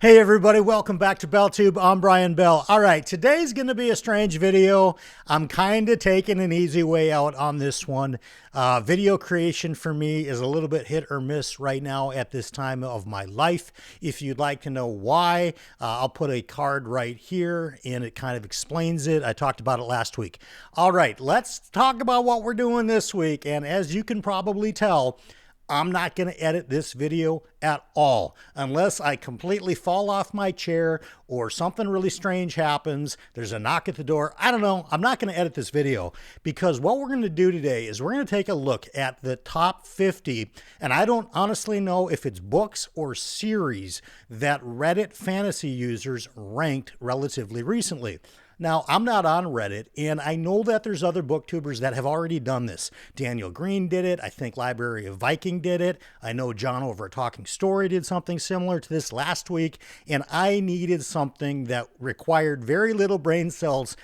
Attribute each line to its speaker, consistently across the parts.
Speaker 1: Hey everybody, welcome back to BookTube. I'm Brian Bell. All right, today's going to be a strange video. I'm kind of taking an easy way out on this one. Video creation for me is a little bit hit or miss right now at this time of my life. If you'd like to know why, I'll put a card right here and it kind of explains it. I talked about it last week. All right, let's talk about what we're doing this week. And as you can probably tell, I'm not going to edit this video at all unless I completely fall off my chair or something really strange happens. There's a knock at the door. I don't know. I'm not going to edit this video because what we're going to do today is we're going to take a look at the top 50. And I don't honestly know if it's books or series that Reddit fantasy users ranked relatively recently. Now, I'm not on Reddit, and I know that there's other booktubers that have already done this. Daniel Green did it. I think Library of Viking did it. I know John over at Talking Story did something similar to this last week, and I needed something that required very little brain cells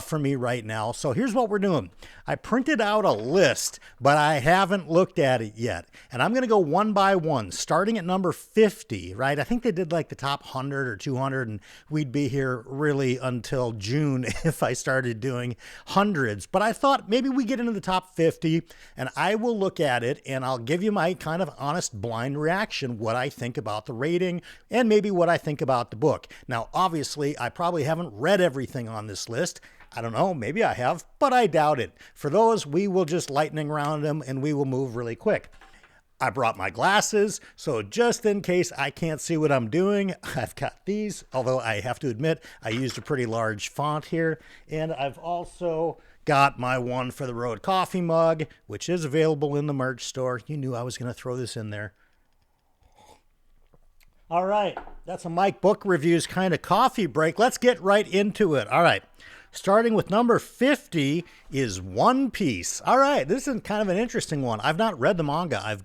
Speaker 1: for me right now. So here's what we're doing. I printed out a list, but I haven't looked at it yet. And I'm going to go one by one, starting at number 50, right? I think they did like the top 100 or 200, and we'd be here really until June if I started doing hundreds. But I thought maybe we get into the top 50 and I will look at it and I'll give you my kind of honest blind reaction, what I think about the rating and maybe what I think about the book. Now, obviously, I probably haven't read everything on this list. I don't know, maybe I have, but I doubt it. For those, we will just lightning round them and we will move really quick. I brought my glasses, so just in case I can't see what I'm doing, I've got these, although I have to admit I used a pretty large font here. And I've also got my One for the Road coffee mug, which is available in the merch store. You knew I was going to throw this in there. All right, that's a Mike Book Reviews kind of coffee break. Let's get right into it. All right. Starting with number 50 is One Piece. All right, this is kind of an interesting one. I've not read the manga. I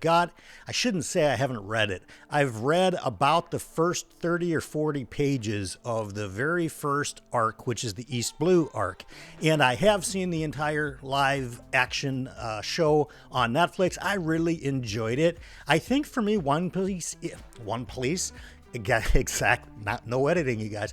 Speaker 1: shouldn't say I haven't read it. I've read about the first 30 or 40 pages of the very first arc, which is the East Blue arc. And I have seen the entire live action show on Netflix. I really enjoyed it. I think for me, One Piece, no editing, you guys.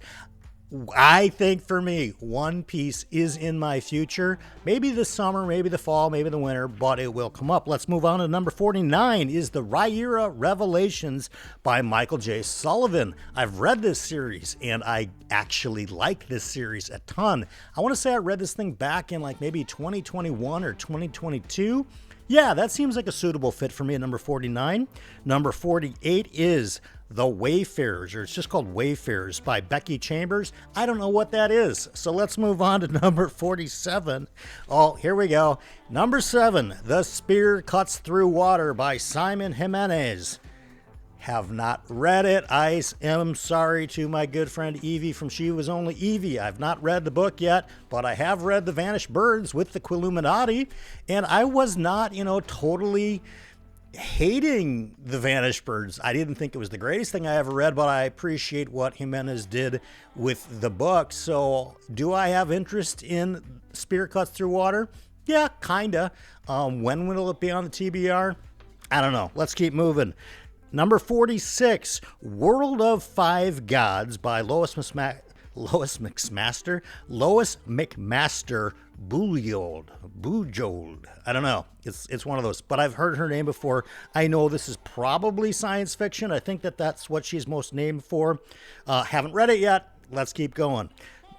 Speaker 1: I think for me, One Piece is in my future. Maybe this summer, maybe the fall, maybe the winter, but it will come up. Let's move on to number 49 is the Rhaenyra Revelations by Michael J. Sullivan. I've read this series and I actually like this series a ton. I want to say I read this thing back in like maybe 2021 or 2022. Yeah, that seems like a suitable fit for me at number 49. Number 48 is The Wayfarers, or it's just called Wayfarers by Becky Chambers. I don't know what that is. So let's move on to number 47. Oh, here we go. Number 7, The Spear Cuts Through Water by Simon Jimenez. Have not read it. I am sorry to my good friend Evie from She Was Only Evie. I've not read the book yet, but I have read The Vanished Birds with the Quilluminati, and I was not, totally hating The Vanished Birds. I didn't think it was the greatest thing I ever read, but I appreciate what Jimenez did with the book. So do I have interest in Spear Cuts Through Water? Yeah, kinda. When will it be on the TBR? I don't know. Let's keep moving. Number 46, World of Five Gods by Lois McMaster Bujold. I don't know. It's one of those, but I've heard her name before. I know this is probably science fiction. I think that's what she's most named for. Haven't read it yet. Let's keep going.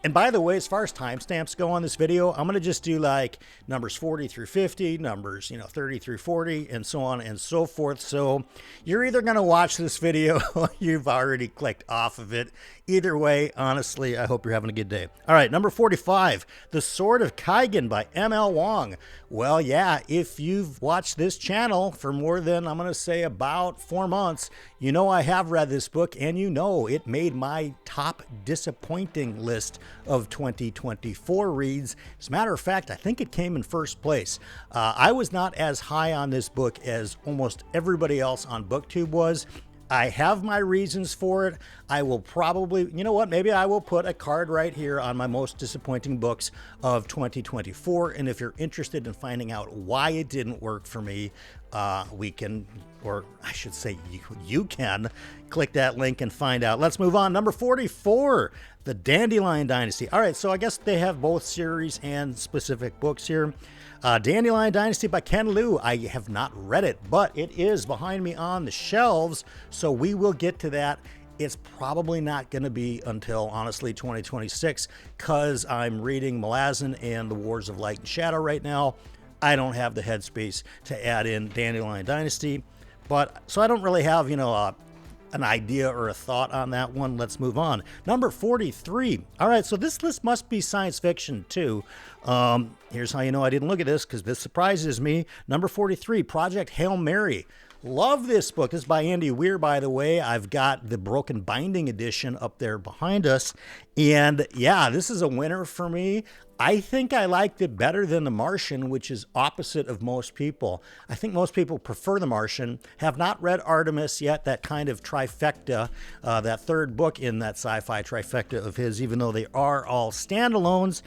Speaker 1: And by the way, as far as timestamps go on this video, I'm going to just do like numbers 40 through 50, numbers, 30 through 40, and so on and so forth. So you're either going to watch this video or you've already clicked off of it. Either way, honestly, I hope you're having a good day. All right, number 45, The Sword of Kaigan by M.L. Wong. Well, yeah, if you've watched this channel for more than, I'm going to say, about 4 months, you know I have read this book, and you know it made my top disappointing list of 2024 reads. As a matter of fact, I think it came in first place. I was not as high on this book as almost everybody else on BookTube was. I have my reasons for it. I will probably, you know what, maybe I will put a card right here on my most disappointing books of 2024. And if you're interested in finding out why it didn't work for me, we can, or I should say you can click that link and find out. Let's move on. Number 44, the Dandelion Dynasty. All right, so I guess they have both series and specific books here. Dandelion Dynasty by Ken Liu. I have not read it, but it is behind me on the shelves, so we will get to that. It's probably not going to be until, honestly, 2026, because I'm reading Malazan and the Wars of Light and Shadow right now. I don't have the headspace to add in Dandelion Dynasty, but so I don't really have, an idea or a thought on that one. Let's move on. Number 43. All right, so this list must be science fiction too. Here's how you know I didn't look at this, because this surprises me. Number 43, Project Hail Mary. Love this book. This is by Andy Weir, by the way. I've got the Broken Binding edition up there behind us. And yeah, this is a winner for me. I think I liked it better than The Martian, which is opposite of most people. I think most people prefer The Martian. Have not read Artemis yet, that kind of trifecta, that third book in that sci-fi trifecta of his, even though they are all standalones.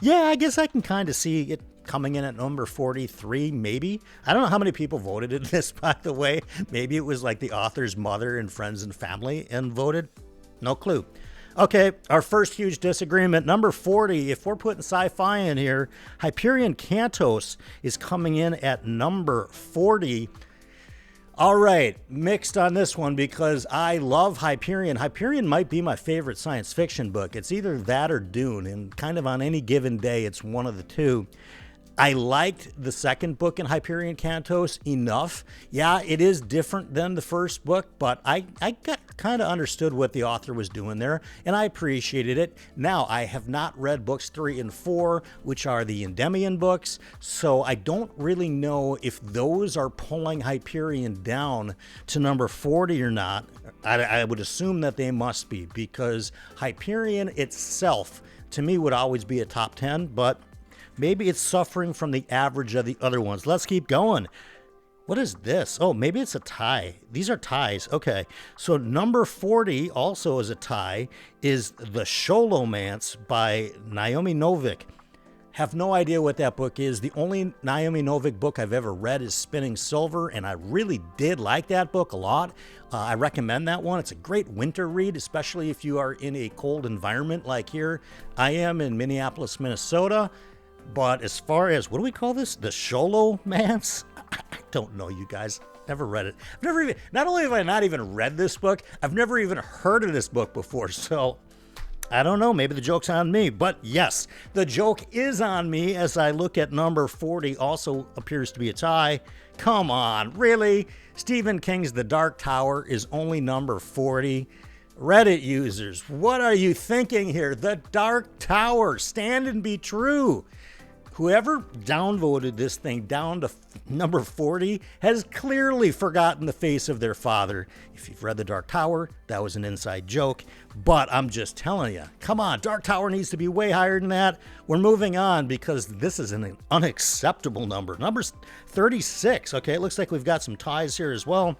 Speaker 1: Yeah, I guess I can kind of see it coming in at number 43, maybe. I don't know how many people voted in this, by the way. Maybe it was like the author's mother and friends and family and voted. No clue. Okay, our first huge disagreement. Number 40, if we're putting sci-fi in here, Hyperion Cantos is coming in at number 40. All right, mixed on this one because I love Hyperion. Hyperion might be my favorite science fiction book. It's either that or Dune, and kind of on any given day, it's one of the two. I liked the second book in Hyperion Cantos enough. Yeah, it is different than the first book, but I kind of understood what the author was doing there, and I appreciated it. Now, I have not read books 3 and 4, which are the Endymion books, so I don't really know if those are pulling Hyperion down to number 40 or not. I would assume that they must be, because Hyperion itself, to me, would always be a top 10, but maybe it's suffering from the average of the other ones. Let's keep going. What is this? Oh, maybe it's a tie. These are ties. Okay. So number 40 also is a tie, is The Sholomance by Naomi Novik. Have no idea what that book is. The only Naomi Novik book I've ever read is Spinning Silver, and I really did like that book a lot. I recommend that one. It's a great winter read, especially if you are in a cold environment like here I am in Minneapolis, Minnesota. But as far as, what do we call this? The Sholomance? I don't know, you guys. Never read it. Not only have I not even read this book, I've never even heard of this book before. So I don't know. Maybe the joke's on me. But yes, the joke is on me as I look at number 40. Also appears to be a tie. Come on, really? Stephen King's The Dark Tower is only number 40. Reddit users, what are you thinking here? The Dark Tower. Stand and be true. Whoever downvoted this thing down to number 40 has clearly forgotten the face of their father. If you've read The Dark Tower, that was an inside joke, but I'm just telling you, come on, Dark Tower needs to be way higher than that. We're moving on because this is an unacceptable number. Number 36. Okay, it looks like we've got some ties here as well.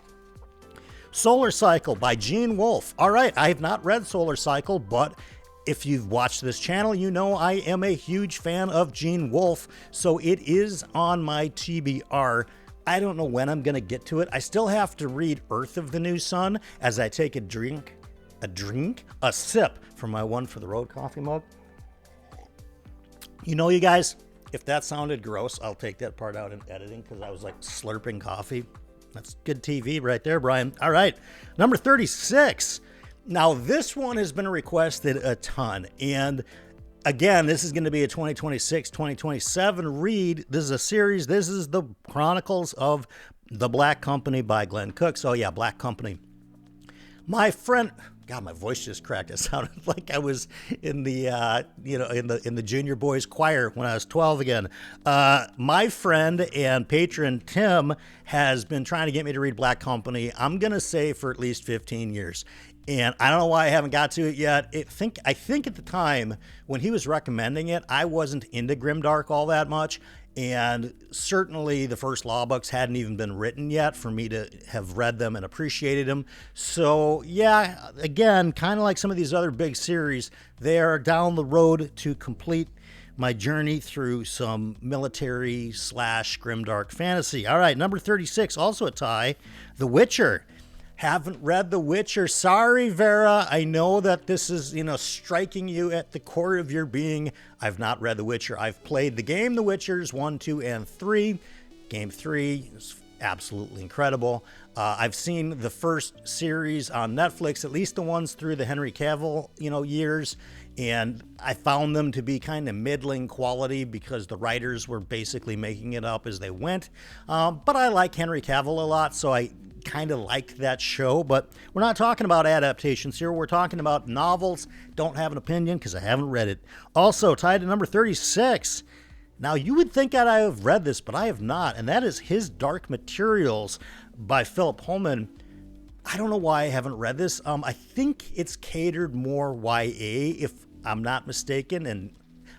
Speaker 1: Solar Cycle by Gene Wolfe. All right, I have not read Solar Cycle, but if you've watched this channel, you know I am a huge fan of Gene Wolfe, so it is on my TBR. I don't know when I'm going to get to it. I still have to read Earth of the New Sun as I take a sip from my One for the Road coffee mug. You know, you guys, if that sounded gross, I'll take that part out in editing because I was like slurping coffee. That's good TV right there, Brian. All right, number 36. Now, this one has been requested a ton, and again, this is going to be a 2026, 2027 read. This is a series. This is the Chronicles of the Black Company by Glenn Cook. So yeah, Black Company. My friend, God, my voice just cracked. It sounded like I was in the, in the junior boys choir when I was 12 again. My friend and patron Tim has been trying to get me to read Black Company. I'm gonna say for at least 15 years. And I don't know why I haven't got to it yet. I think at the time when he was recommending it, I wasn't into grimdark all that much. And certainly the first law books hadn't even been written yet for me to have read them and appreciated them. So yeah, again, kind of like some of these other big series, they are down the road to complete. my journey through some military / grimdark fantasy. All right, number 36, also a tie, The Witcher. Haven't read The Witcher. Sorry, Vera. I know that this is, striking you at the core of your being. I've not read The Witcher. I've played the game The Witchers 1, 2, and 3. Game 3 is absolutely incredible. I've seen the first series on Netflix, at least the ones through the Henry Cavill, years, and I found them to be kind of middling quality because the writers were basically making it up as they went. But I like Henry Cavill a lot, so I kind of liked that show. But we're not talking about adaptations here. We're talking about novels. Don't have an opinion because I haven't read it. Also, tied to number 36. Now, you would think that I have read this, but I have not, and that is His Dark Materials by Philip Pullman. I don't know why I haven't read this. I think it's catered more YA, if I'm not mistaken, and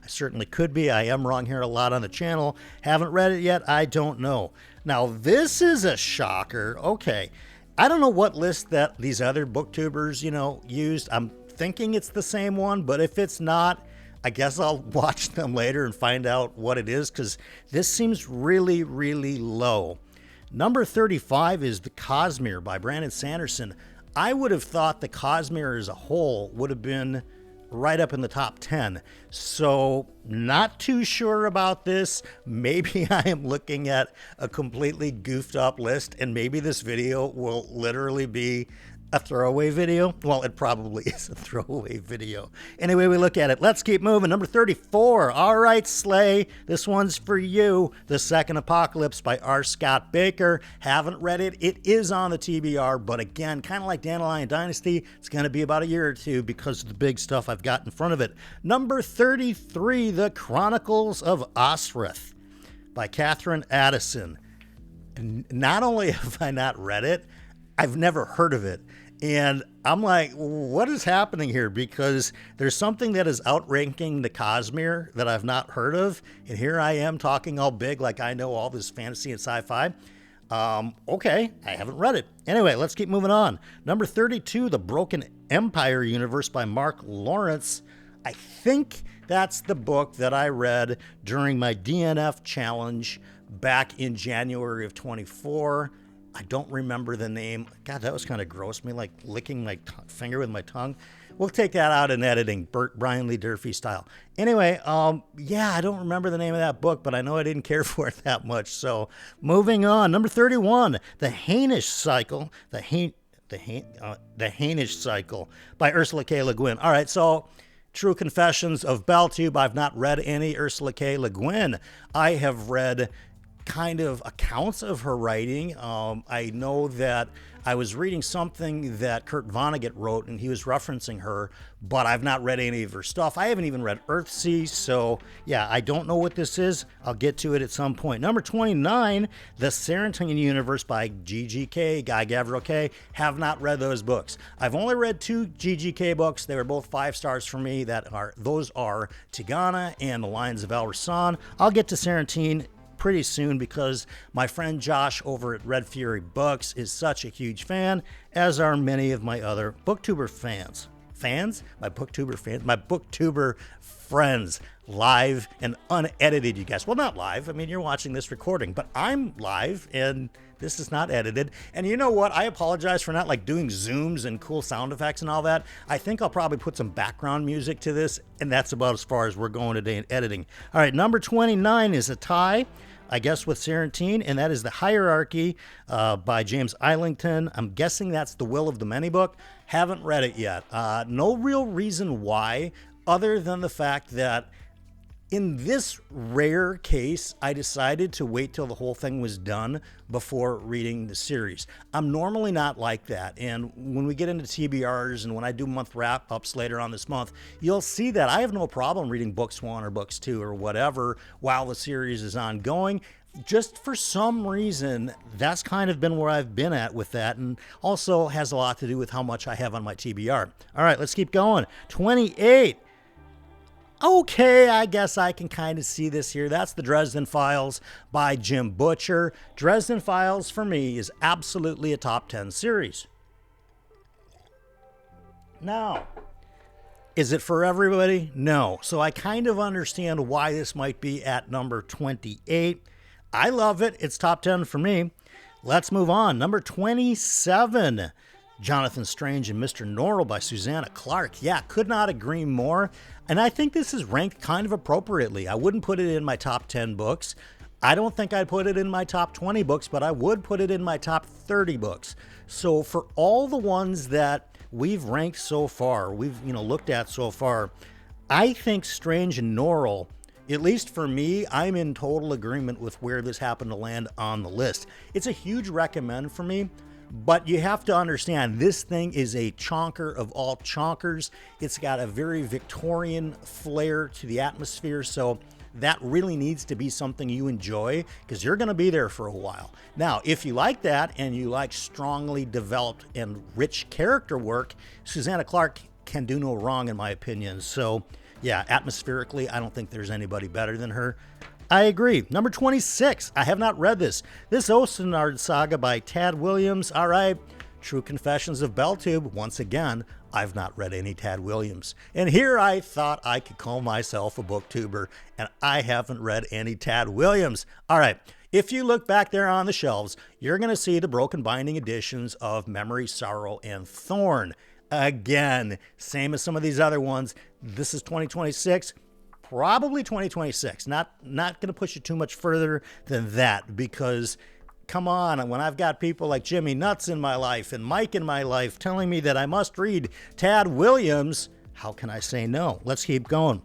Speaker 1: I certainly could be. I am wrong here a lot on the channel. Haven't read it yet. I don't know. Now, this is a shocker. Okay, I don't know what list that these other booktubers, used. I'm thinking it's the same one, but if it's not, I guess I'll watch them later and find out what it is, because this seems really, really low. Number 35 is The Cosmere by Brandon Sanderson. I would have thought The Cosmere as a whole would have been right up in the top 10. So not too sure about this. Maybe I am looking at a completely goofed up list, and maybe this video will literally be a throwaway video. Well, it probably is a throwaway video. Anyway, we look at it. Let's keep moving. Number 34. All right, Slay. This one's for you. The Second Apocalypse by R. Scott Baker. Haven't read it. It is on the TBR, but again, kind of like Dandelion Dynasty, it's going to be about a year or two because of the big stuff I've got in front of it. Number 33. The Chronicles of Osrith by Catherine Addison. Not only have I not read it, I've never heard of it. And I'm like, what is happening here? Because there's something that is outranking the Cosmere that I've not heard of. And here I am talking all big like I know all this fantasy and sci-fi. Okay, I haven't read it. Anyway, let's keep moving on. Number 32, The Broken Empire Universe by Mark Lawrence. I think that's the book that I read during my DNF challenge back in January of 24. I don't remember the name. God, that was kind of gross. Me like licking my finger with my tongue. We'll take that out in editing, Brian Lee Durfee style. Anyway, yeah, I don't remember the name of that book, but I know I didn't care for it that much. So moving on. Number 31, The Hainish Cycle. The Hainish Cycle by Ursula K. Le Guin. All right, so True Confessions of BookTube. I've not read any Ursula K. Le Guin. I have read kind of accounts of her writing. I know that I was reading something that Kurt Vonnegut wrote, and he was referencing her, but I've not read any of her stuff. I haven't even read Earthsea, so yeah, I don't know what this is. I'll get to it at some point. Number 29, The Sarantine Universe by GGK, Guy Gavriel K. Have not read those books. I've only read 2 GGK books. They were both 5 stars for me. Those are Tigana and The Lions of El Rasan. I'll get to Sarantine pretty soon because my friend Josh over at Red Fury Books is such a huge fan, as are many of my other booktuber fans. My booktuber friends, live and unedited, you guys. Well, not live. I mean, you're watching this recording, but I'm live and this is not edited. And you know what? I apologize for not like doing zooms and cool sound effects and all that. I think I'll probably put some background music to this, and that's about as far as we're going today in editing. All right, number 29 is a tie, I guess, with Sarantine, and that is The Hierarchy by James Islington. I'm guessing that's the Will of the Many book. Haven't read it yet. No real reason why, other than the fact that in this rare case, I decided to wait till the whole thing was done before reading the series. I'm normally not like that, and when we get into TBRs and when I do month wrap-ups later on this month, you'll see that I have no problem reading books 1 or books 2 or whatever while the series is ongoing. Just for some reason, that's kind of been where I've been at with that, and also has a lot to do with how much I have on my TBR. All right, let's keep going. 28. Okay, I guess I can kind of see this here. That's The Dresden Files by Jim Butcher. Dresden Files, for me, is absolutely a top 10 series. Now, Is it for everybody? No. So I kind of understand why this might be at number 28. I love it. It's top 10 for me. Let's move on. Number 27, Jonathan Strange and Mr. Norrell by Susanna Clarke. Yeah, could not agree more. And I think this is ranked kind of appropriately. I wouldn't put it in my top 10 books. I don't think I'd put it in my top 20 books, but I would put it in my top 30 books. So for all the ones that we've ranked so far, we've looked at so far, I think Strange and Norrell, at least for me, I'm in total agreement with where this happened to land on the list. It's a huge recommend for me, but you have to understand this thing is a chonker of all chonkers. It's got a very Victorian flair to the atmosphere, so that really needs to be something you enjoy because you're going to be there for a while. Now, if you like that and you like strongly developed and rich character work, Susanna Clarke can do no wrong in my opinion. So yeah, atmospherically, I don't think there's anybody better than her. I agree. Number 26. I have not read this. This Osenard saga by Tad Williams. All right. True Confessions of BellTube. Once again, I've not read any Tad Williams. And here I thought I could call myself a booktuber, and I haven't read any Tad Williams. All right. If you look back there on the shelves, you're going to see the broken binding editions of Memory, Sorrow, and Thorn. Again, same as some of these other ones. This is 2026, probably 2026. Not going to push it too much further than that because, come on, when I've got people like Jimmy Nuts in my life and Mike in my life telling me that I must read Tad Williams, how can I say no? Let's keep going.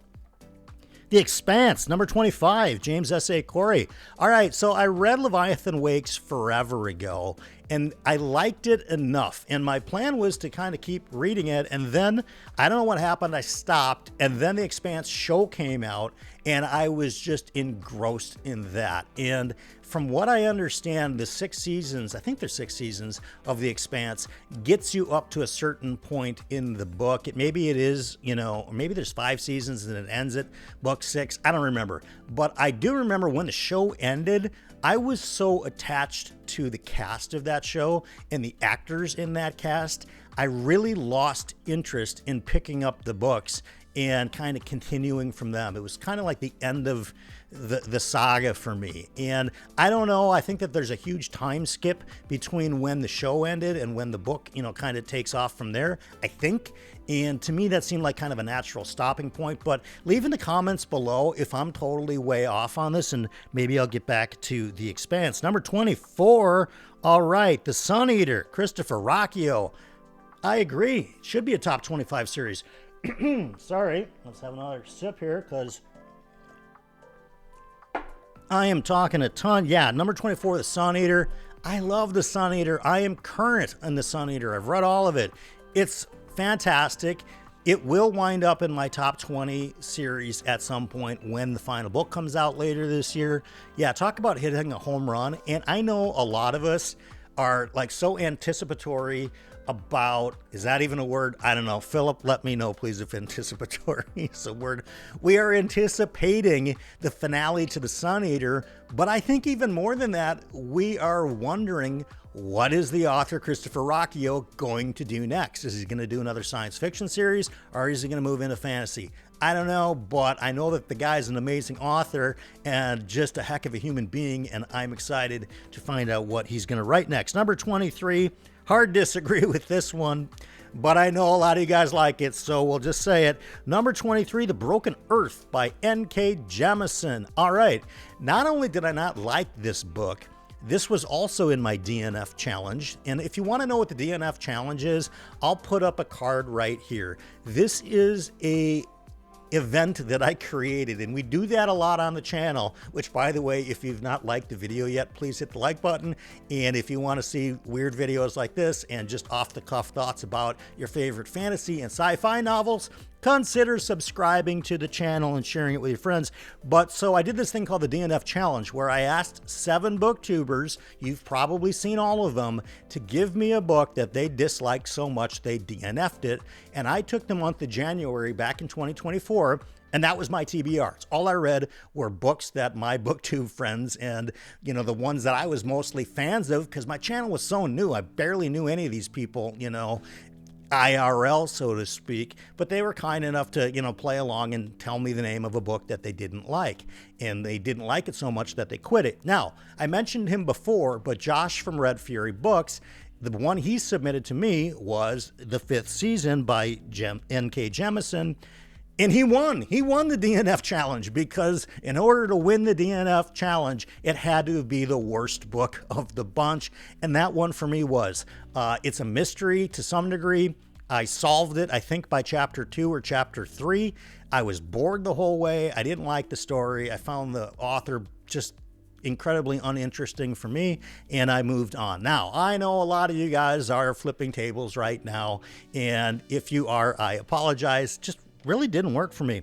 Speaker 1: The Expanse, number 25, James S.A. Corey. All right, so I read Leviathan Wakes forever ago, and I liked it enough. And my plan was to kind of keep reading it, and then, I don't know what happened, I stopped, and then The Expanse show came out, and I was just engrossed in that. And from what I understand, the 6 seasons, I think there's 6 seasons of The Expanse, gets you up to a certain point in the book. Maybe it is, or maybe there's 5 seasons and it ends at book 6. I don't remember. But I do remember when the show ended, I was so attached to the cast of that show and the actors in that cast, I really lost interest in picking up the books and kind of continuing from them. It was kind of like the end of the saga for me. And I don't know, I think that there's a huge time skip between when the show ended and when the book, kind of takes off from there, I think. And to me, that seemed like kind of a natural stopping point. But leave in the comments below if I'm totally way off on this, and maybe I'll get back to The Expanse. Number 24, all right, The Sun Eater, Christopher Rocchio. I agree, it should be a top 25 series. Sorry, let's have another sip here because I am talking a ton. Yeah, number 24, The Sun Eater. I love The Sun Eater. I am current on The Sun Eater. I've read all of it. It's fantastic. It will wind up in my top 20 series at some point when the final book comes out later this year. Yeah, talk about hitting a home run. And I know a lot of us are like so anticipatory about, is that even a word? I don't know. Philip, let me know, please, if anticipatory is a word. We are anticipating the finale to The Sun Eater, but I think even more than that, we are wondering, what is the author, Christopher Rocchio, going to do next? Is he going to do another science fiction series, or is he going to move into fantasy? I don't know, but I know that the guy's an amazing author and just a heck of a human being, and I'm excited to find out what he's going to write next. Number 23, hard to disagree with this one, but I know a lot of you guys like it, so we'll just say it. Number 23, The Broken Earth by N.K. Jemisin. All right, not only did I not like this book, this was also in my DNF challenge. And if you want to know what the DNF challenge is, I'll put up a card right here. This is a event that I created, and we do that a lot on the channel, which, by the way, if you've not liked the video yet, please hit the like button. And if you want to see weird videos like this and just off-the-cuff thoughts about your favorite fantasy and sci-fi novels, consider subscribing to the channel and sharing it with your friends. But so I did this thing called the DNF challenge, where I asked 7 booktubers, you've probably seen all of them, to give me a book that they disliked so much they DNF'd it. And I took the month of January back in 2024, and that was my TBRs. All I read were books that my booktube friends and, the ones that I was mostly fans of, because my channel was so new. I barely knew any of these people, IRL, so to speak, but they were kind enough to, play along and tell me the name of a book that they didn't like. And they didn't like it so much that they quit it. Now, I mentioned him before, but Josh from Red Fury Books, the one he submitted to me was the 5th season by N.K. Jemisin. And he won. He won the DNF challenge because in order to win the DNF challenge, it had to be the worst book of the bunch. And that one for me was, it's a mystery to some degree. I solved it, I think, by chapter 2 or chapter 3. I was bored the whole way. I didn't like the story. I found the author just incredibly uninteresting for me, and I moved on. Now, I know a lot of you guys are flipping tables right now, and if you are, I apologize. Just really didn't work for me.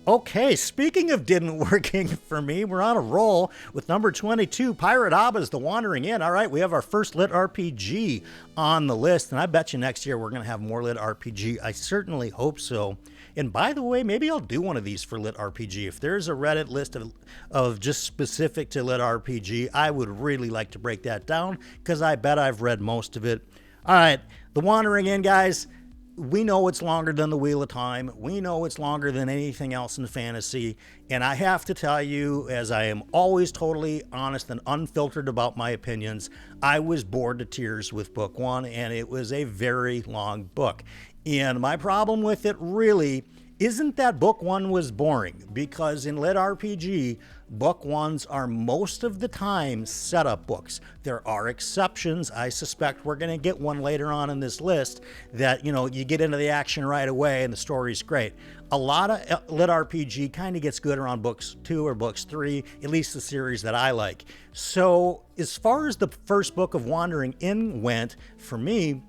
Speaker 1: Okay, speaking of didn't working for me, we're on a roll with number 22, Pirate Abba's The Wandering Inn. All right, we have our first lit RPG on the list, and I bet you next year we're going to have more lit RPG. I certainly hope so. And by the way, maybe I'll do one of these for lit RPG. If there's a Reddit list of just specific to lit RPG, I would really like to break that down because I bet I've read most of it. All right, The Wandering Inn, guys. We know it's longer than the Wheel of Time. We know it's longer than anything else in fantasy. And I have to tell you, as I am always totally honest and unfiltered about my opinions, I was bored to tears with book 1, and it was a very long book. And my problem with it really isn't that book 1 was boring, because in lit RPG, book 1s are most of the time setup books. There are exceptions. I suspect we're going to get one later on in this list that, you get into the action right away and the story's great. A lot of lit RPG kind of gets good around books 2 or books 3, at least the series that I like. So as far as the first book of Wandering Inn went, for me,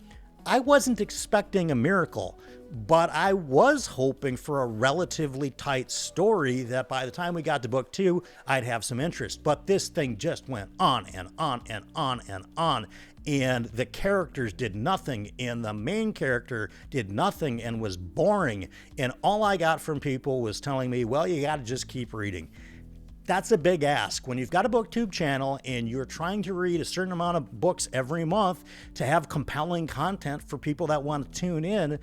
Speaker 1: I wasn't expecting a miracle, but I was hoping for a relatively tight story that by the time we got to book 2, I'd have some interest. But this thing just went on and on and on and on. And the characters did nothing, and the main character did nothing and was boring. And all I got from people was telling me, well, you got to just keep reading. That's a big ask. When you've got a BookTube channel and you're trying to read a certain amount of books every month to have compelling content for people that want to tune in,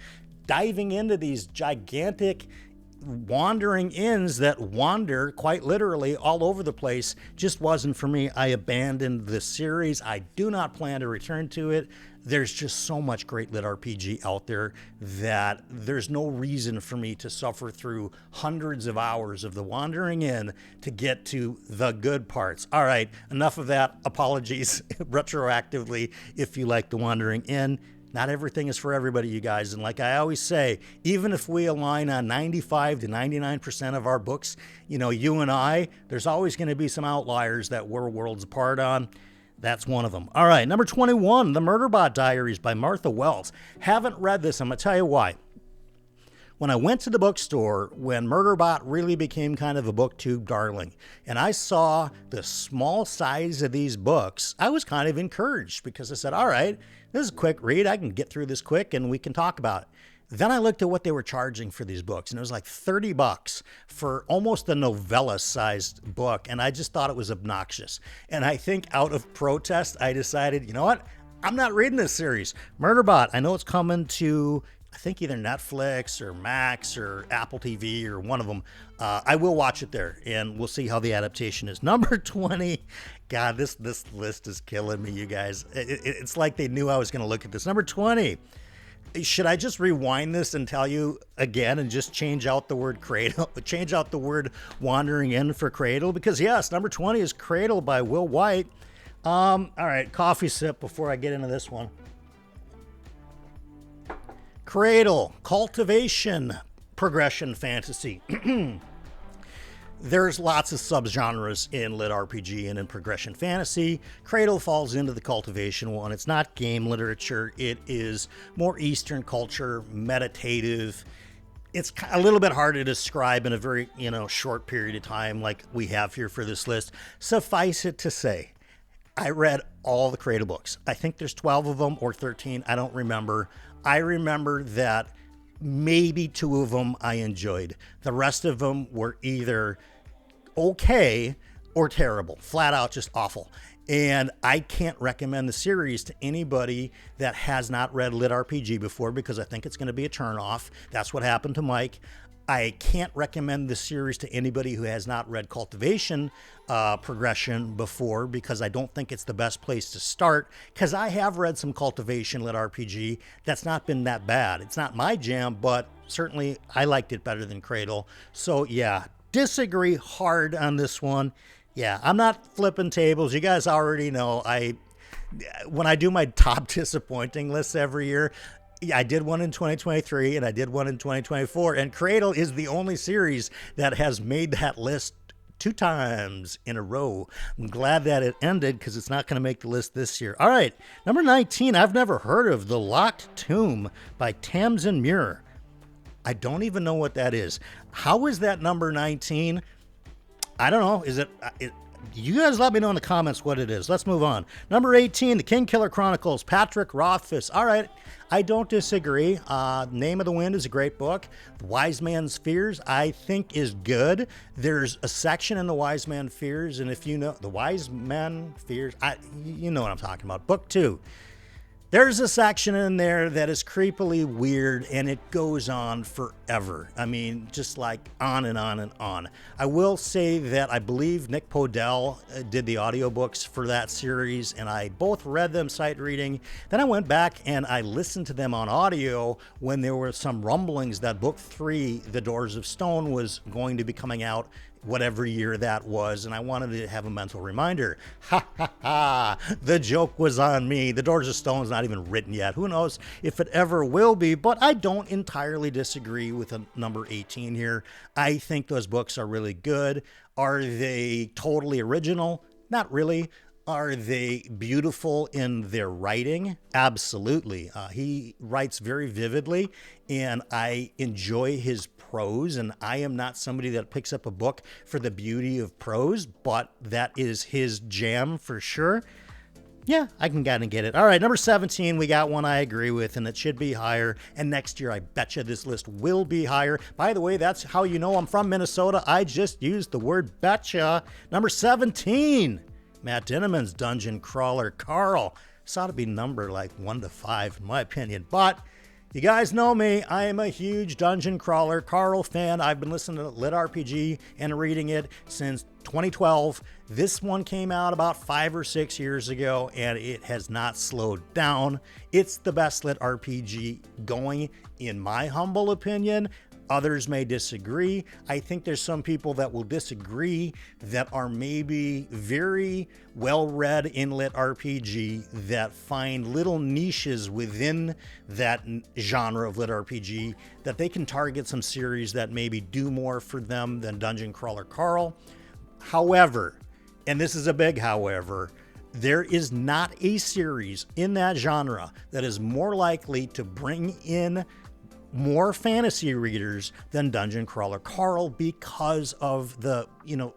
Speaker 1: diving into these gigantic wandering inns that wander quite literally all over the place just wasn't for me. I abandoned the series. I do not plan to return to it. There's just so much great lit RPG out there that there's no reason for me to suffer through hundreds of hours of The Wandering Inn to get to the good parts. All right, enough of that. Apologies retroactively if you like The Wandering Inn. Not everything is for everybody, you guys. And like I always say, even if we align on 95 to 99% of our books, you and I, there's always going to be some outliers that we're worlds apart on. That's one of them. All right, number 21, The Murderbot Diaries by Martha Wells. Haven't read this. I'm going to tell you why. When I went to the bookstore, when Murderbot really became kind of a BookTube darling, and I saw the small size of these books, I was kind of encouraged because I said, all right, this is a quick read. I can get through this quick and we can talk about it. Then I looked at what they were charging for these books, and it was like $30 for almost a novella-sized book, and I just thought it was obnoxious. And I think out of protest, I decided, you know what? I'm not reading this series. Murderbot, I know it's coming to, I think, either Netflix or Max or Apple TV or one of them. I will watch it there, and we'll see how the adaptation is. Number 20. God, this list is killing me, you guys. It's like they knew I was going to look at this. Number 20. Should I just rewind this and tell you again and just change out the word cradle, change out the word Wandering Inn for cradle? Because yes, number 20 is Cradle by Will White. All right, coffee sip before I get into this one. Cradle, cultivation, progression fantasy. There's lots of subgenres in lit RPG and in progression fantasy. Cradle falls into the cultivation one. It's not game literature. It is more Eastern culture, meditative. It's a little bit hard to describe in a very, short period of time like we have here for this list. Suffice it to say, I read all the Cradle books. I think there's 12 of them or 13. I don't remember. I remember that maybe 2 of them I enjoyed. The rest of them were either okay or terrible, flat out just awful. And I can't recommend the series to anybody that has not read Lit RPG before, because I think it's going to be a turnoff. That's what happened to Mike. I can't recommend the series to anybody who has not read Cultivation Progression before, because I don't think it's the best place to start, because I have read some Cultivation Lit RPG. That's not been that bad. It's not my jam, but certainly I liked it better than Cradle. So yeah, disagree hard on this one. Yeah, I'm not flipping tables. You guys already know when I do my top disappointing lists every year, I did one in 2023 and I did one in 2024, and Cradle is the only series that has made that list 2 times in a row. I'm glad that it ended, because it's not going to make the list this year. All right, number 19, I've never heard of The Locked Tomb by Tamsin Muir. I don't even know what that is. How is that number 19? I don't know. Is it you guys let me know in the comments what it is. Let's move on. Number 18, The Kingkiller Chronicles, Patrick Rothfuss. All right, I don't disagree. Name of the Wind is a great book. The Wise Man's Fears, I think, is good. There's a section in The Wise Man Fears, and if you know The Wise Man Fears, you know what I'm talking about. Book 2. There's a section in there that is creepily weird, and it goes on forever. I mean, just like on and on and on. I will say that I believe Nick Podell did the audiobooks for that series, and I both read them sight reading. Then I went back and I listened to them on audio when there were some rumblings that book 3, The Doors of Stone, was going to be coming out whatever year that was, and I wanted to have a mental reminder. Ha ha ha, the joke was on me. The Doors of Stone's not even written yet. Who knows if it ever will be, but I don't entirely disagree with number 18 here. I think those books are really good. Are they totally original? Not really. Are they beautiful in their writing? Absolutely. He writes very vividly, and I enjoy his prose, and I am not somebody that picks up a book for the beauty of prose, but that is his jam for sure. Yeah, I can kind of get it. All right, number 17, we got one I agree with, and it should be higher. And next year, I bet you this list will be higher. By the way, that's how you know I'm from Minnesota. I just used the word betcha. Number 17. Matt Dinneman's Dungeon Crawler Carl. This ought to be number like 1 to 5 in my opinion, but you guys know me. I am a huge Dungeon Crawler Carl fan. I've been listening to Lit RPG and reading it since 2012. This one came out about 5 or 6 years ago, and it has not slowed down. It's the best Lit RPG going, in my humble opinion. Others may disagree. I think there's some people that will disagree that are maybe very well-read in Lit RPG that find little niches within that genre of Lit RPG that they can target some series that maybe do more for them than Dungeon Crawler Carl. However, and this is a big however, there is not a series in that genre that is more likely to bring in more fantasy readers than Dungeon Crawler Carl, because of the,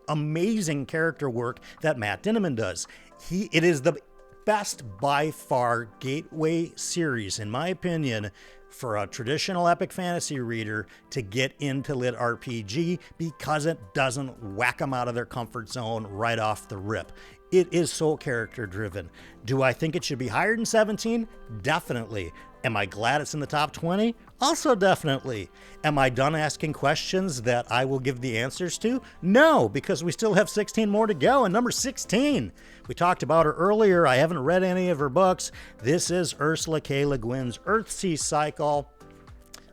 Speaker 1: amazing character work that Matt Dinneman does. It is the best by far gateway series, in my opinion, for a traditional epic fantasy reader to get into Lit RPG, because it doesn't whack them out of their comfort zone right off the rip. It is so character driven. Do I think it should be higher than 17? Definitely. Am I glad it's in the top 20? Also definitely. Am I done asking questions that I will give the answers to? No, because we still have 16 more to go. And number 16, we talked about her earlier. I haven't read any of her books. This is Ursula K. Le Guin's Earthsea Cycle.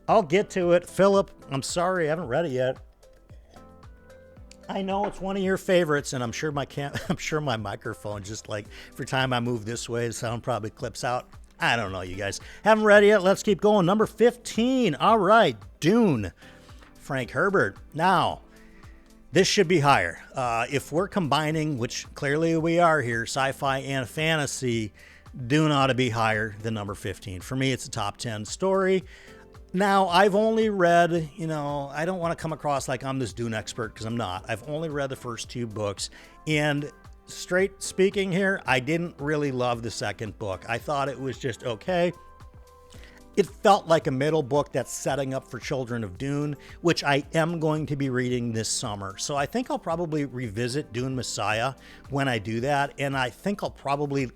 Speaker 1: I'll get to it. Philip, I'm sorry, I haven't read it yet. I know it's one of your favorites, and I'm sure my microphone, just like every time I move this way, the sound probably clips out. I don't know, you guys. Haven't read it yet. Let's keep going. Number 15. All right, Dune. Frank Herbert. Now, this should be higher. If we're combining, which clearly we are here, sci-fi and fantasy, Dune ought to be higher than number 15. For me, it's a top 10 story. Now, I've only read, I don't want to come across like I'm this Dune expert, because I'm not. I've only read the first 2 books, and straight speaking here, I didn't really love the second book. I thought it was just okay. It felt like a middle book that's setting up for Children of Dune, which I am going to be reading this summer. So I think I'll probably revisit Dune Messiah when I do that, and I think I'll probably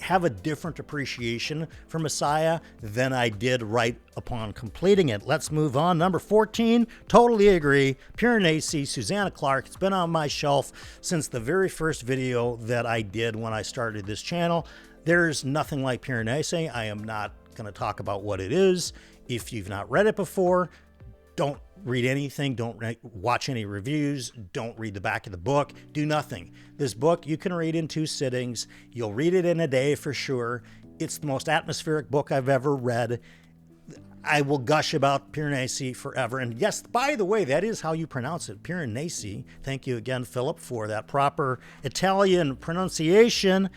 Speaker 1: have a different appreciation for Messiah than I did right upon completing it. Let's move on. Number 14, totally agree. Piranesi, Susanna Clarke. It's been on my shelf since the very first video that I did when I started this channel. There's nothing like Piranesi. I am not going to talk about what it is. If you've not read it before, don't read anything, don't watch any reviews, don't read the back of the book, do nothing. This book you can read in 2 sittings. You'll read it in a day for sure. It's the most atmospheric book I've ever read. I will gush about Piranesi forever. And yes, by the way, that is how you pronounce it, Piranesi. Thank you again, Philip, for that proper Italian pronunciation.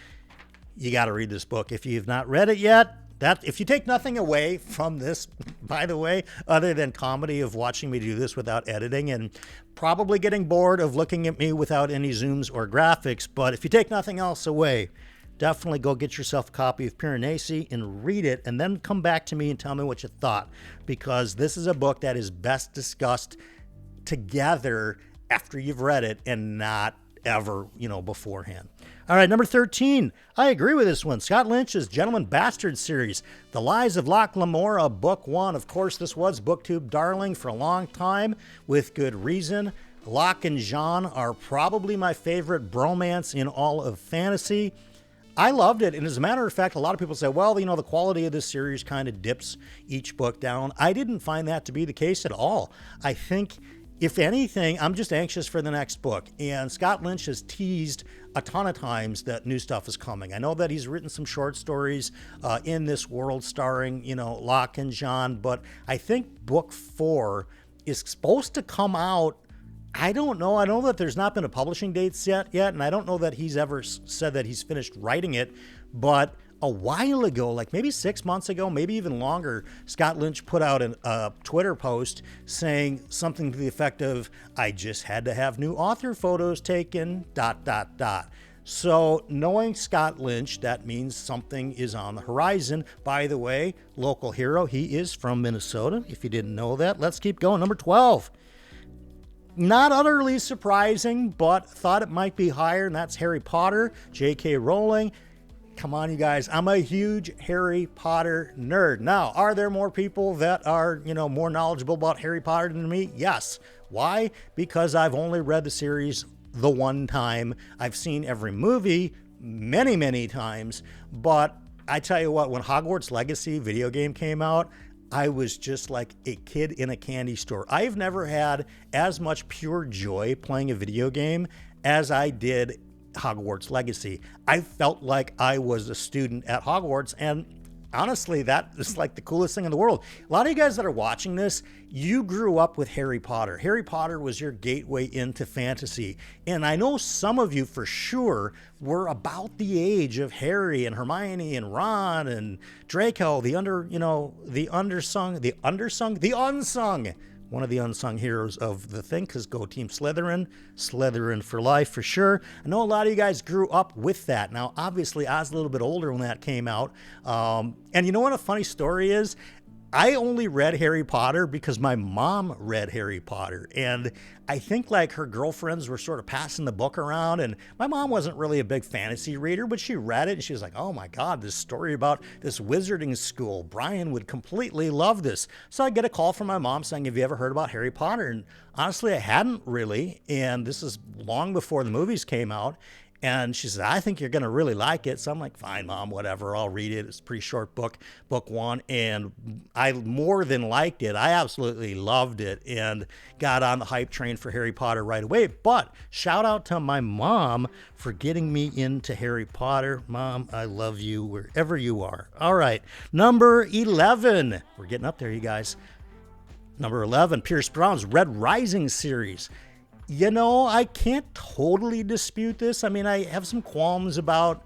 Speaker 1: You got to read this book if you've not read it yet. If you take nothing away from this, by the way, other than comedy of watching me do this without editing and probably getting bored of looking at me without any zooms or graphics, but if you take nothing else away, definitely go get yourself a copy of Piranesi and read it, and then come back to me and tell me what you thought, because this is a book that is best discussed together after you've read it and not ever, beforehand. All right, number 13. I agree with this one. Scott Lynch's Gentleman Bastard series, The Lies of Locke Lamora, Book 1. Of course, this was BookTube darling for a long time, with good reason. Locke and Jean are probably my favorite bromance in all of fantasy. I loved it, and as a matter of fact, a lot of people say, well, the quality of this series kind of dips each book down. I didn't find that to be the case at all. I think, if anything, I'm just anxious for the next book. And Scott Lynch has teased a ton of times that new stuff is coming. I know that he's written some short stories in this world starring, Locke and Jean, but I think book 4 is supposed to come out. I don't know. I know that there's not been a publishing date yet, and I don't know that he's ever said that he's finished writing it, but a while ago, like maybe 6 months ago, maybe even longer, Scott Lynch put out a Twitter post saying something to the effect of, I just had to have new author photos taken, ... So knowing Scott Lynch, that means something is on the horizon. By the way, local hero, he is from Minnesota, if you didn't know that. Let's keep going. Number 12. Not utterly surprising, but thought it might be higher, and that's Harry Potter, J.K. Rowling. Come on, you guys. I'm a huge Harry Potter nerd. Now, are there more people that are, more knowledgeable about Harry Potter than me? Yes. Why? Because I've only read the series the one time. I've seen every movie many, many times. But I tell you what, when Hogwarts Legacy video game came out, I was just like a kid in a candy store. I've never had as much pure joy playing a video game as I did Hogwarts Legacy. I felt like I was a student at Hogwarts, and honestly, that is like the coolest thing in the world. A lot of you guys that are watching this, you grew up with Harry Potter. Harry Potter was your gateway into fantasy, and I know some of you for sure were about the age of Harry and Hermione and Ron and Draco, the unsung, one of the unsung heroes of the thing, because go Team Slytherin, Slytherin for life for sure. I know a lot of you guys grew up with that. Now, obviously, I was a little bit older when that came out. And you know what a funny story is? I only read Harry Potter because my mom read Harry Potter. And I think like her girlfriends were sort of passing the book around, and my mom wasn't really a big fantasy reader, but she read it and she was like, oh my God, this story about this wizarding school. Brian would completely love this. So I get a call from my mom saying, have you ever heard about Harry Potter? And honestly, I hadn't really. And this is long before the movies came out. And she said, I think you're going to really like it. So I'm like, fine, Mom, whatever. I'll read it. It's a pretty short book, book 1. And I more than liked it. I absolutely loved it and got on the hype train for Harry Potter right away. But shout out to my mom for getting me into Harry Potter. Mom, I love you wherever you are. All right. Number 11. We're getting up there, you guys. Number 11, Pierce Brown's Red Rising series. I can't totally dispute this. I mean, I have some qualms about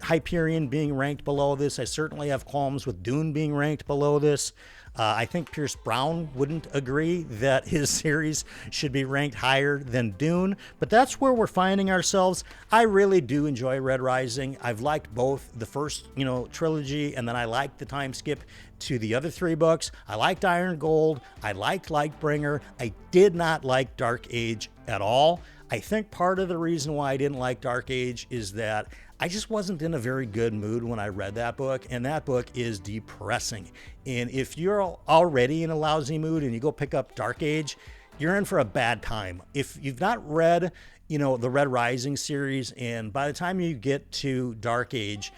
Speaker 1: Hyperion being ranked below this. I certainly have qualms with Dune being ranked below this. I think Pierce Brown wouldn't agree that his series should be ranked higher than Dune, but that's where we're finding ourselves. I really do enjoy Red Rising. I've liked both the first, trilogy, and then I liked the time skip to the other 3 books. I liked Iron Gold. I liked Lightbringer. I did not like Dark Age at all. I think part of the reason why I didn't like Dark Age is that I just wasn't in a very good mood when I read that book, and that book is depressing. And if you're already in a lousy mood and you go pick up Dark Age, you're in for a bad time. If you've not read, the Red Rising series, and by the time you get to Dark Age,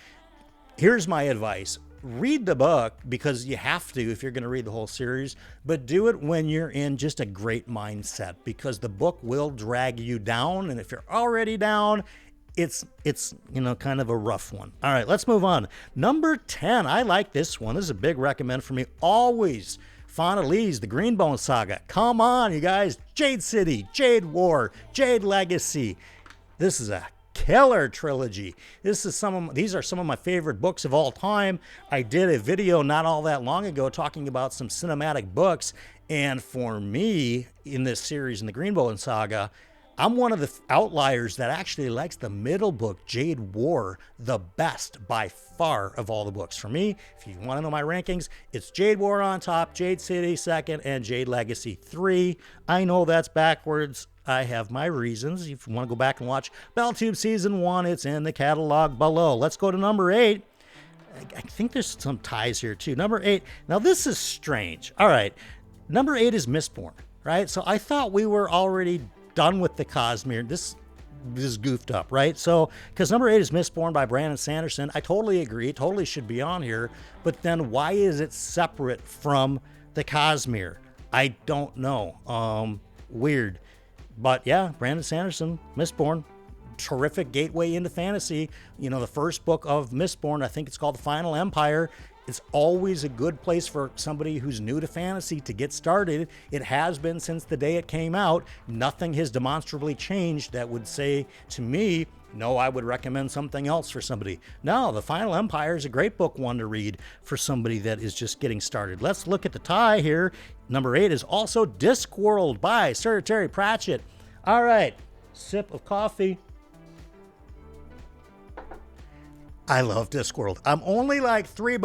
Speaker 1: here's my advice. Read the book because you have to if you're going to read the whole series, but do it when you're in just a great mindset, because the book will drag you down, and if you're already down, it's kind of a rough one. All right, let's move on. Number 10, I like this one. This is a big recommend for me. Always Fauna Lee's The Greenbone Saga. Come on, you guys. Jade City, Jade War, Jade Legacy. This is a killer trilogy. These are some of my favorite books of all time. I did a video not all that long ago talking about some cinematic books, and for me, in this series, in the Greenbone Saga, I'm one of the outliers that actually likes the middle book, Jade War, the best by far of all the books. For me, if you want to know my rankings, it's Jade War on top, Jade City second, and Jade Legacy 3. I know that's backwards. I have my reasons. If you want to go back and watch BookTube Season 1, it's in the catalog below. Let's go to number 8. I think there's some ties here too. Number 8. Now this is strange. All right. Number 8 is Mistborn, right? So I thought we were already done with the Cosmere. This is goofed up, right? So, because number 8 is Mistborn by Brandon Sanderson. I totally agree. It totally should be on here. But then why is it separate from the Cosmere? I don't know. Weird. But yeah, Brandon Sanderson, Mistborn, terrific gateway into fantasy. The first book of Mistborn, I think it's called The Final Empire. It's always a good place for somebody who's new to fantasy to get started. It has been since the day it came out. Nothing has demonstrably changed that would say to me, no, I would recommend something else for somebody. No, The Final Empire is a great book one to read for somebody that is just getting started. Let's look at the tie here. Number 8 is also Discworld by Sir Terry Pratchett. All right, sip of coffee. I love Discworld. I'm only like 4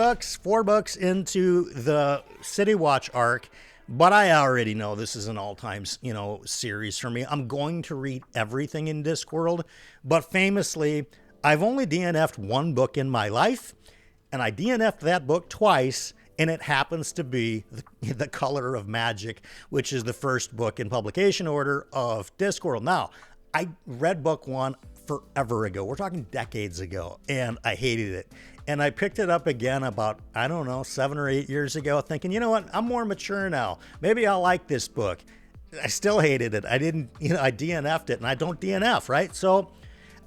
Speaker 1: books into the City Watch arc, but I already know this is an all-time, series for me. I'm going to read everything in Discworld, but famously, I've only DNF'd 1 book in my life, and I DNF'd that book twice, and it happens to be The Color of Magic, which is the first book in publication order of Discworld. Now, I read book 1 forever ago. We're talking decades ago, and I hated it. And I picked it up again about, 7 or 8 years ago, thinking, you know what, I'm more mature now. Maybe I'll like this book. I still hated it. I DNF'd it, and I don't DNF, right? So,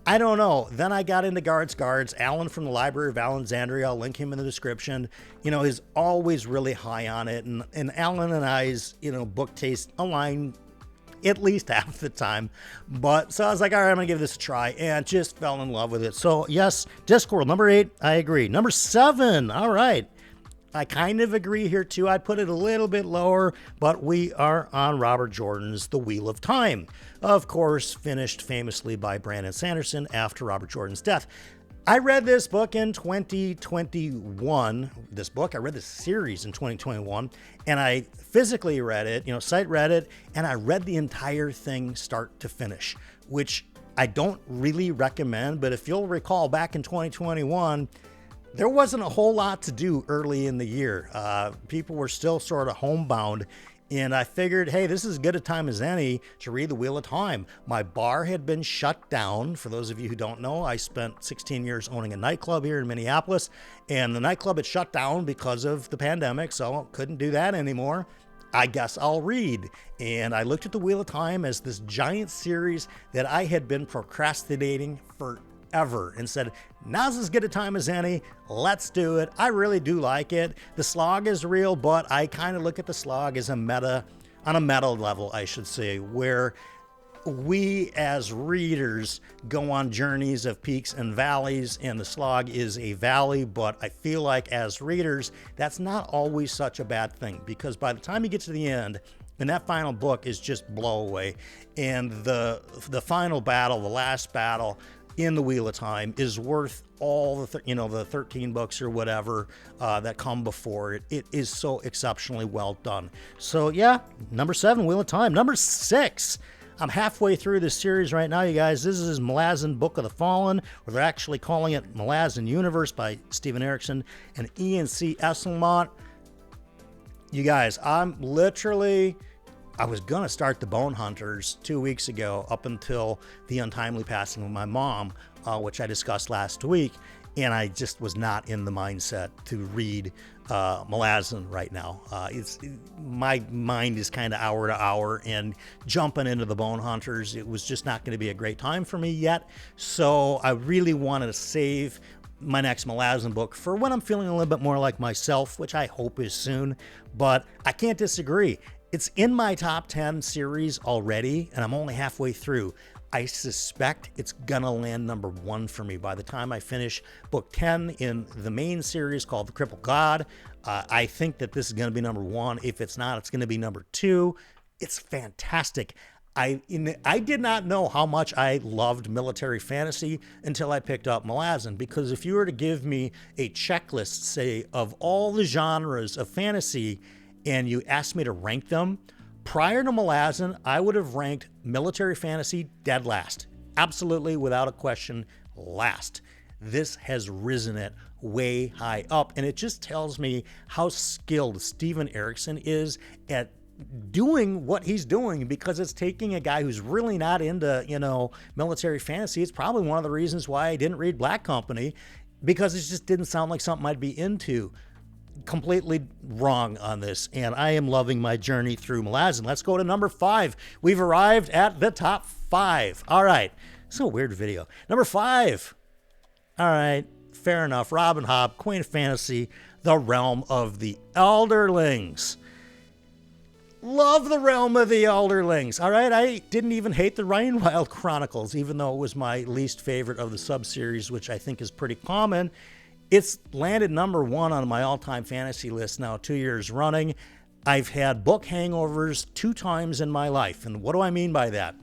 Speaker 1: I don't know. Then I got into Guards. Alan from the Library of Alexandria, I'll link him in the description, is always really high on it. And Alan and I's, book taste align at least half the time. But so I was like, all right, I'm going to give this a try, and just fell in love with it. So yes, Discworld, number 8, I agree. Number 7, all right. I kind of agree here too. I'd put it a little bit lower, but we are on Robert Jordan's The Wheel of Time. Of course, finished famously by Brandon Sanderson after Robert Jordan's death. I read this book in 2021. I read this series in 2021, and I physically read it, sight read it, and I read the entire thing start to finish, which I don't really recommend. But if you'll recall, back in 2021, there wasn't a whole lot to do early in the year. People were still sort of homebound. And I figured, hey, this is as good a time as any to read The Wheel of Time. My bar had been shut down. For those of you who don't know, I spent 16 years owning a nightclub here in Minneapolis, and the nightclub had shut down because of the pandemic, so I couldn't do that anymore. I guess I'll read. And I looked at The Wheel of Time as this giant series that I had been procrastinating forever and said, now's as good a time as any. Let's do it. I really do like it. The slog is real, but I kind of look at the slog as on a meta level, I should say, where we as readers go on journeys of peaks and valleys, and the slog is a valley, but I feel like as readers, that's not always such a bad thing, because by the time you get to the end, and that final book is just blow away, and the final battle, the last battle in the Wheel of Time is worth all the the 13 books or whatever that come before it. It is so exceptionally well done. So yeah, number 7, Wheel of Time. Number 6, I'm halfway through this series right now, you guys. This is Malazan Book of the Fallen, or they're actually calling it Malazan Universe by Steven Erikson and Ian C. Esselmont. You guys, I was going to start The Bone Hunters 2 weeks ago up until the untimely passing of my mom, which I discussed last week, and I just was not in the mindset to read Malazan right now. My mind is kind of hour to hour, and jumping into The Bone Hunters, it was just not going to be a great time for me yet, so I really wanted to save my next Malazan book for when I'm feeling a little bit more like myself, which I hope is soon. But I can't disagree. It's in my top 10 series already, and I'm only halfway through. I suspect it's gonna land number 1 for me by the time I finish book 10 in the main series called The Crippled God. I think that this is gonna be number 1. If it's not, it's gonna be number 2. It's fantastic. I did not know how much I loved military fantasy until I picked up Malazan, because if you were to give me a checklist, say, of all the genres of fantasy, and you asked me to rank them, prior to Malazan, I would have ranked military fantasy dead last. Absolutely, without a question, last. This has risen it way high up, and it just tells me how skilled Steven Erikson is at doing what he's doing, because it's taking a guy who's really not into, military fantasy. It's probably one of the reasons why I didn't read Black Company, because it just didn't sound like something I'd be into. Completely wrong on this, and I am loving my journey through Malazan. Let's go to number 5. We've arrived at the top 5. All right, it's a weird video. Number 5. All right, fair enough. Robin Hobb, Queen of Fantasy, The Realm of the Elderlings. Love The Realm of the Elderlings. All right, I didn't even hate the Rainwild Chronicles, even though it was my least favorite of the sub-series, which I think is pretty common. It's landed number 1 on my all-time fantasy list now 2 years running. I've had book hangovers 2 times in my life. And what do I mean by that?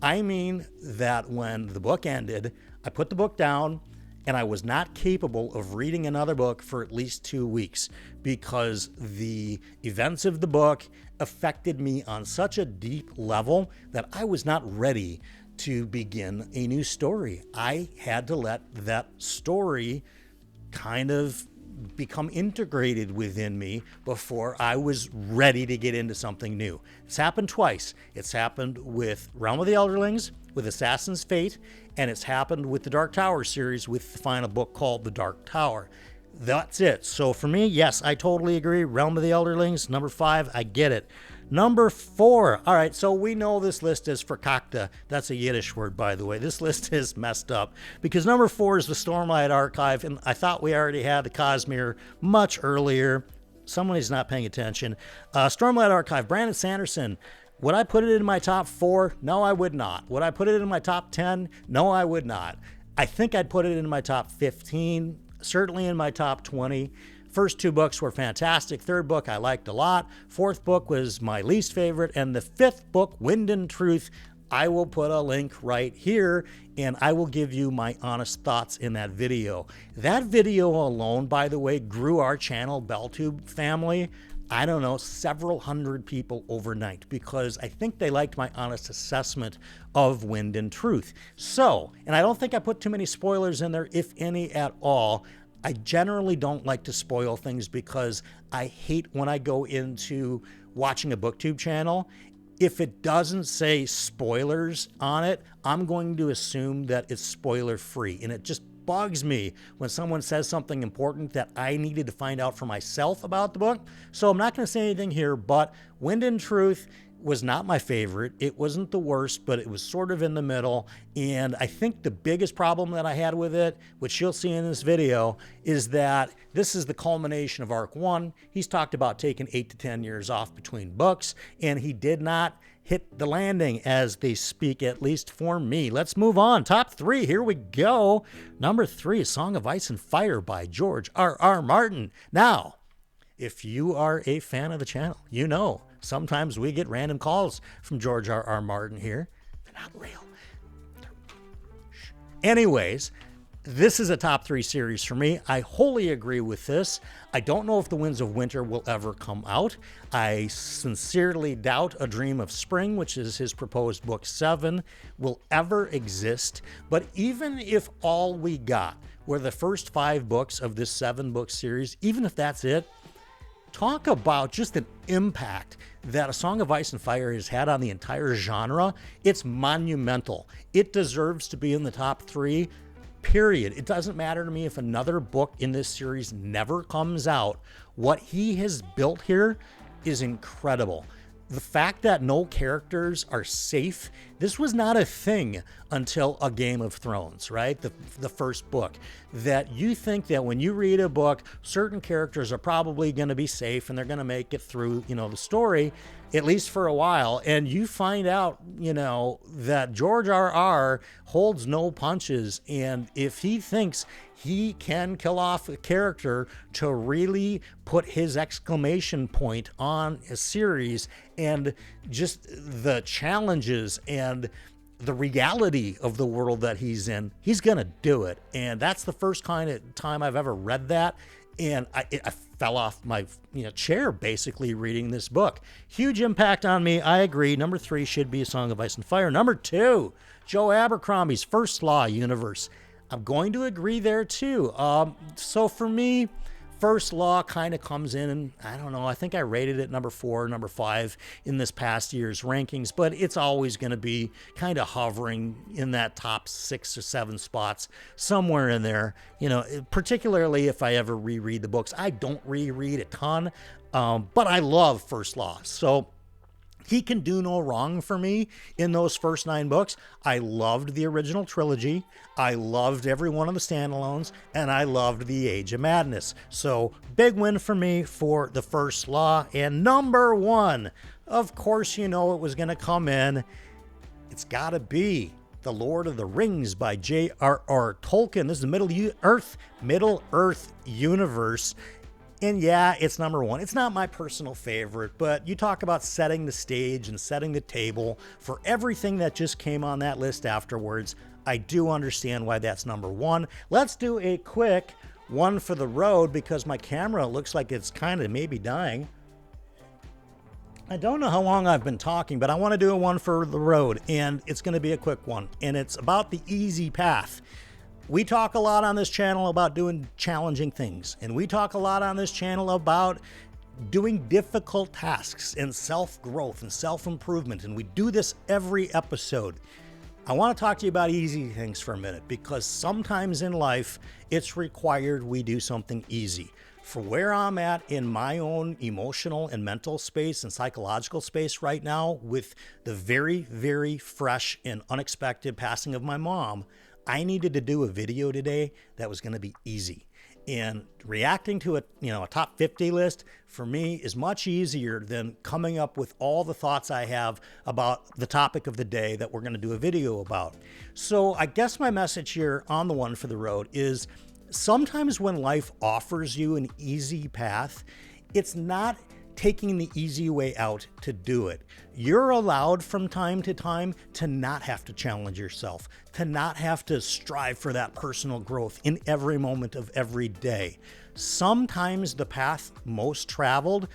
Speaker 1: I mean that when the book ended, I put the book down and I was not capable of reading another book for at least 2 weeks, because the events of the book affected me on such a deep level that I was not ready to begin a new story. I had to let that story kind of become integrated within me before I was ready to get into something new. It's happened twice. It's happened with Realm of the Elderlings, with Assassin's Fate, and it's happened with the Dark Tower series with the final book called The Dark Tower. That's it. So for me, yes, I totally agree. Realm of the Elderlings, number 5, I get it. Number 4. All right, so we know this list is verkakte. That's a Yiddish word, by the way. This list is messed up, because number 4 is the Stormlight Archive, and I thought we already had the Cosmere much earlier. Somebody's not paying attention. Stormlight Archive, Brandon Sanderson. Would I put it in my top 4? No, I would not. Would I put it in my top 10? No, I would not. I think I'd put it in my top 15, certainly in my top 20. First 2 books were fantastic. 3rd book I liked a lot. 4th book was my least favorite. And the 5th book, Wind and Truth, I will put a link right here, and I will give you my honest thoughts in that video. That video alone, by the way, grew our channel, BookTube family, I don't know, several hundred people overnight, because I think they liked my honest assessment of Wind and Truth. So, and I don't think I put too many spoilers in there, if any at all. I generally don't like to spoil things, because I hate when I go into watching a BookTube channel. If it doesn't say spoilers on it, I'm going to assume that it's spoiler free. And it just bugs me when someone says something important that I needed to find out for myself about the book. So I'm not going to say anything here, but Wind and Truth was not my favorite. It wasn't the worst, but it was sort of in the middle. And I think the biggest problem that I had with it, which you'll see in this video, is that this is the culmination of Arc 1. He's talked about taking 8 to 10 years off between books, and he did not hit the landing, as they speak, at least for me. Let's move on. Top 3, here we go. Number 3, Song of Ice and Fire by George R.R. Martin. Now, if you are a fan of the channel, you know sometimes we get random calls from George R.R. Martin here. They're not real. Anyways, this is a top 3 series for me. I wholly agree with this. I don't know if The Winds of Winter will ever come out. I sincerely doubt A Dream of Spring, which is his proposed book 7, will ever exist. But even if all we got were the first 5 books of this 7-book series, even if that's it, talk about just an impact that A Song of Ice and Fire has had on the entire genre. It's monumental. It deserves to be in the top 3. Period. It doesn't matter to me if another book in this series never comes out. What he has built here is incredible. The fact that no characters are safe, this was not a thing until A Game of Thrones, right? The first book. That you think that when you read a book, certain characters are probably going to be safe and they're going to make it through, the story, at least for a while. And you find out, that George R.R. holds no punches. And if he thinks he can kill off a character to really put his exclamation point on a series, and just the challenges and the reality of the world that he's in, he's going to do it. And that's the first kind of time I've ever read that. And I fell off my chair basically reading this book. Huge impact on me. I agree. Number 3 should be A Song of Ice and Fire. Number 2, Joe Abercrombie's First Law universe. I'm going to agree there too. So for me, First Law kind of comes in, and I don't know, I think I rated it number 4, number 5 in this past year's rankings, but it's always going to be kind of hovering in that top 6 or 7 spots, somewhere in there, particularly if I ever reread the books. I don't reread a ton, but I love First Law. So he can do no wrong for me in those first 9 books. I loved the original trilogy. I loved every one of the standalones, and I loved The Age of Madness. So big win for me for the First Law. And number 1, of course, it was going to come in. It's got to be The Lord of the Rings by J.R.R. Tolkien. This is the Middle Earth universe. And yeah, it's number 1. It's not my personal favorite, but you talk about setting the stage and setting the table for everything that just came on that list afterwards. I do understand why that's number 1. Let's do a quick one for the road because my camera looks like it's kind of maybe dying. I don't know how long I've been talking, but I want to do a one for the road, and it's going to be a quick one, and it's about the easy path. We talk a lot on this channel about doing challenging things, and we talk a lot on this channel about doing difficult tasks and self-growth and self-improvement, and we do this every episode. I want to talk to you about easy things for a minute because sometimes in life it's required we do something easy. For where I'm at in my own emotional and mental space and psychological space right now with the very, very fresh and unexpected passing of my mom, I needed to do a video today that was going to be easy. And reacting to a top 50 list for me is much easier than coming up with all the thoughts I have about the topic of the day that we're going to do a video about. So I guess my message here on the one for the road is sometimes when life offers you an easy path, it's not taking the easy way out to do it. You're allowed from time to time to not have to challenge yourself, to not have to strive for that personal growth in every moment of every day. Sometimes the path most traveled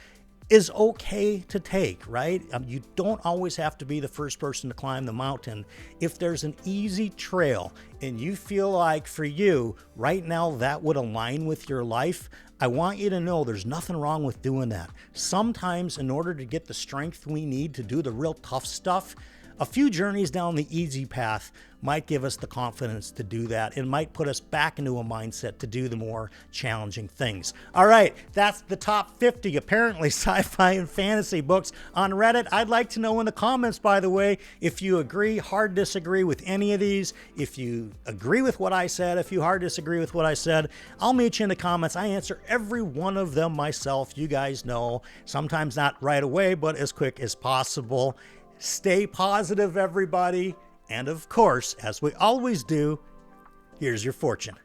Speaker 1: is okay to take, right? You don't always have to be the first person to climb the mountain. If there's an easy trail and you feel like for you right now that would align with your life, I want you to know there's nothing wrong with doing that. Sometimes in order to get the strength we need to do the real tough stuff, a few journeys down the easy path might give us the confidence to do that and might put us back into a mindset to do the more challenging things. All right, that's the top 50 apparently sci-fi and fantasy books on Reddit. I'd like to know in the comments, by the way, if you agree, hard disagree with any of these, if you agree with what I said, if you hard disagree with what I said, I'll meet you in the comments. I answer every one of them myself. You guys know, sometimes not right away, but as quick as possible. Stay positive, everybody. And of course, as we always do, here's your fortune.